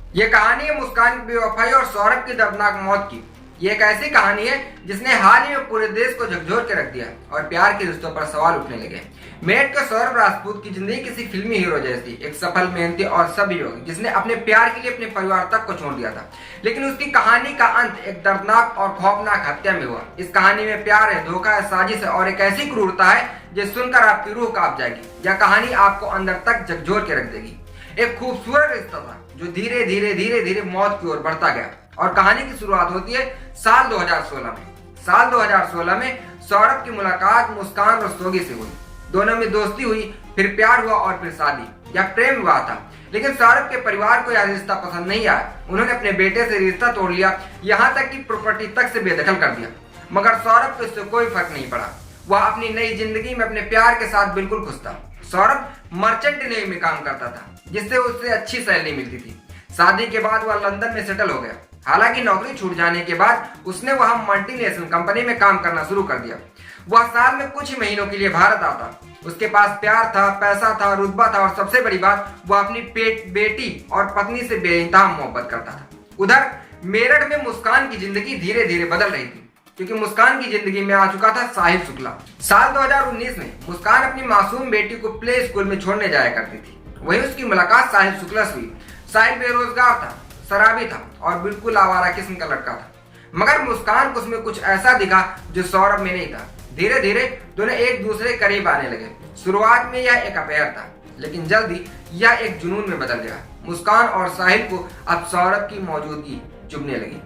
ये कहानी है मुस्कान की बेवफाई और सौरभ की दर्दनाक मौत की। ये एक ऐसी कहानी है जिसने हाल ही में पूरे देश को झकझोर के रख दिया और प्यार के रिश्तों पर सवाल उठने लगे। मेरठ के सौरभ राजपूत की जिंदगी किसी फिल्मी हीरो जैसी, एक सफल, मेहनती और सभ्य जिसने अपने प्यार के लिए अपने परिवार तक को छोड़ दिया था, लेकिन उसकी कहानी का अंत एक दर्दनाक और खौफनाक हत्या में हुआ। इस कहानी में प्यार है, धोखा है, साजिश है और एक ऐसी क्रूरता है जो सुनकर आपकी रूह कांप जाएगी। यह कहानी आपको अंदर तक झकझोर के रख देगी। एक खूबसूरत रिश्ता था जो धीरे धीरे मौत की ओर बढ़ता गया और कहानी की शुरुआत होती है साल 2016 में। साल 2016 में सौरभ की मुलाकात मुस्कान रस्तोगी से हुई। दोनों में दोस्ती हुई, फिर प्यार हुआ और फिर शादी। यह प्रेम विवाह था, लेकिन सौरभ के परिवार को यह रिश्ता पसंद नहीं आया। उन्होंने अपने बेटे से रिश्ता तोड़ लिया, यहाँ तक कि प्रॉपर्टी तक से बेदखल कर दिया। मगर सौरभ को इससे कोई फर्क नहीं पड़ा। वह अपनी नई जिंदगी में अपने प्यार के साथ बिल्कुल खुश था। सौरभ मर्चेंट नेवी में काम करता था, जिससे उससे अच्छी सैलरी मिलती थी। शादी के बाद वह लंदन में सेटल हो गया। हालांकि नौकरी छूट जाने के बाद उसने वहां मल्टीनेशनल कंपनी में काम करना शुरू कर दिया। वह साल में कुछ ही महीनों के लिए भारत आता। उसके पास प्यार था, पैसा था, रुतबा था और सबसे बड़ी बात, वह अपनी बेटी और पत्नी से बेइंतहा मोहब्बत करता था। उधर मेरठ में मुस्कान की जिंदगी धीरे धीरे बदल रही थी, क्योंकि मुस्कान की जिंदगी में आ चुका था साहिल शुक्ला। साल 2019 में मुस्कान अपनी मासूम बेटी को प्ले स्कूल में छोड़ने जाया करती थी। वहीं उसकी मुलाकात साहिल शुक्ला से हुई। साहिल बेरोजगार था, शराबी था और बिल्कुल आवारा किस्म का लड़का था, मगर मुस्कान को उसमें कुछ ऐसा दिखा जो सौरभ में नहीं था। धीरे धीरे दोनों एक दूसरे करीब आने लगे। शुरुआत में यह एक अफेयर था, लेकिन जल्दी यह एक जुनून में बदल गया। मुस्कान और साहिल को अब सौरभ की मौजूदगी चुभने लगी।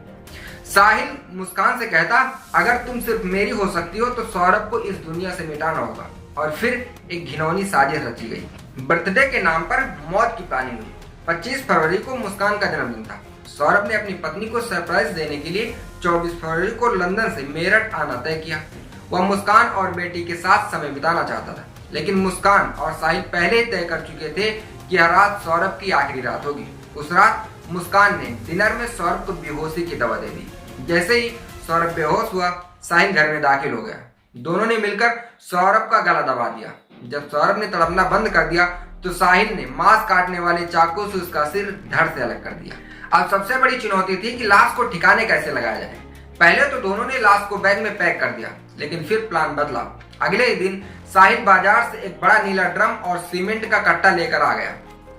साहिल मुस्कान से कहता, अगर तुम सिर्फ मेरी हो सकती हो तो सौरभ को इस दुनिया से मिटाना होगा। और फिर एक घिनौनी साजिश रची गई। बर्थडे के नाम पर मौत की प्लानिंग हुई। 25 फरवरी को मुस्कान का जन्मदिन था। सौरभ ने अपनी पत्नी को सरप्राइज देने के लिए 24 फरवरी को लंदन से मेरठ आना तय किया। वह मुस्कान और बेटी के साथ समय बिताना चाहता था, लेकिन मुस्कान और साहिल पहले ही तय कर चुके थे कि यह रात सौरभ की आखिरी रात होगी। उस रात मुस्कान ने डिनर में सौरभ को बेहोशी की दवा दे दी। जैसे ही सौरभ बेहोश हुआ, साहिल घर में दाखिल हो गया। दोनों ने मिलकर सौरभ का गला दबा दिया। जब सौरभ ने तड़पना बंद कर दिया तो साहिल ने मांस काटने वाले चाकू से उसका सिर धड़ से अलग कर दिया। अब सबसे बड़ी चुनौती थी कि लाश को ठिकाने कैसे लगाया जाए। पहले तो दोनों ने लाश को बैग में पैक कर दिया, लेकिन फिर प्लान बदला। अगले ही दिन साहिल बाजार से एक बड़ा नीला ड्रम और सीमेंट का कट्टा लेकर आ गया।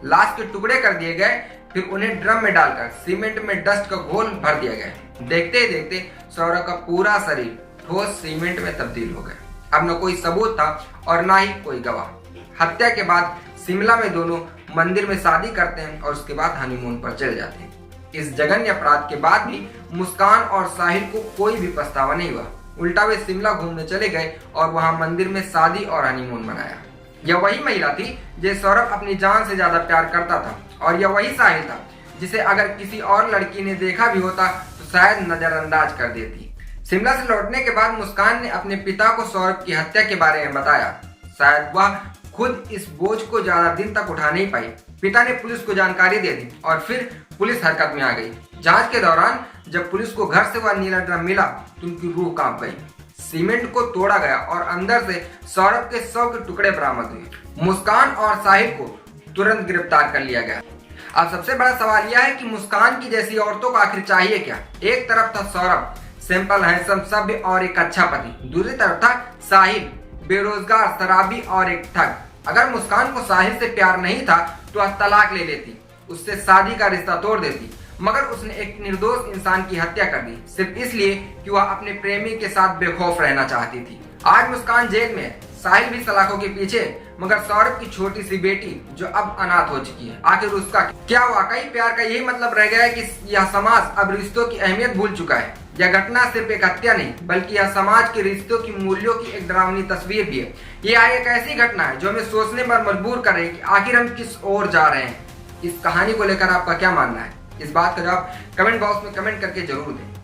लाश के टुकड़े कर दिए गए, फिर उन्हें ड्रम में डालकर सीमेंट में डस्ट का घोल भर दिया गया। देखते ही देखते सौरभ का पूरा शरीर ठोस सीमेंट में तब्दील हो गया। अब न कोई सबूत था और न ही कोई गवाह। हत्या के बाद शिमला में दोनों मंदिर में शादी करते हैं और उसके बाद हनीमून पर चले जाते हैं। इस जघन्य अपराध के बाद भी मुस्कान और साहिल को कोई भी पछतावा नहीं हुआ। उल्टा वे शिमला घूमने चले गए और वहां मंदिर में शादी और हनीमून मनाया। यह वही महिला थी जिसे सौरभ अपनी जान से ज्यादा प्यार करता था, और यह वही साहिल था जिसे अगर किसी और लड़की ने देखा भी होता तो शायद नजरअंदाज कर देती। शिमला से लौटने के बाद मुस्कान ने अपने पिता को सौरभ की हत्या के बारे में बताया। शायद वह खुद इस बोझ को ज्यादा दिन तक उठा नहीं पाई। पिता ने पुलिस को जानकारी दे दी और फिर पुलिस हरकत में आ गई। जांच के दौरान जब पुलिस को घर से वह नीला ड्रम मिला तो उनकी रूह कांप गई। सीमेंट को तोड़ा गया और अंदर से सौरभ के 100 के टुकड़े बरामद हुए। मुस्कान और साहिल को तुरंत गिरफ्तार कर लिया गया। अब सबसे बड़ा सवाल यह है कि मुस्कान की जैसी औरतों को आखिर चाहिए क्या। एक तरफ था सौरभ, सिंपल, हैंडसम, सभ्य और एक अच्छा पति। दूसरी तरफ था साहिल, बेरोजगार, शराबी और एक ठग। अगर मुस्कान को साहिल से प्यार नहीं था तो वह तलाक ले लेती, उससे शादी का रिश्ता तोड़ देती, मगर उसने एक निर्दोष इंसान की हत्या कर दी सिर्फ इसलिए कि वह अपने प्रेमी के साथ बेखौफ रहना चाहती थी। आज मुस्कान जेल में है, साहिल भी सलाखों के पीछे, मगर सौरभ की छोटी सी बेटी जो अब अनाथ हो चुकी है, आखिर उसका क्या। वाकई प्यार का यही मतलब रह गया है कि यह समाज अब रिश्तों की अहमियत भूल चुका है। यह घटना सिर्फ एक हत्या नहीं, बल्कि यह समाज के रिश्तों की मूल्यों की एक डरावनी तस्वीर भी है। यह एक ऐसी घटना है जो हमें सोचने पर मजबूर करे कि आखिर हम किस ओर जा रहे हैं। इस कहानी को लेकर आपका क्या मानना है? इस बात का जवाब कमेंट बॉक्स में कमेंट करके जरूर दें।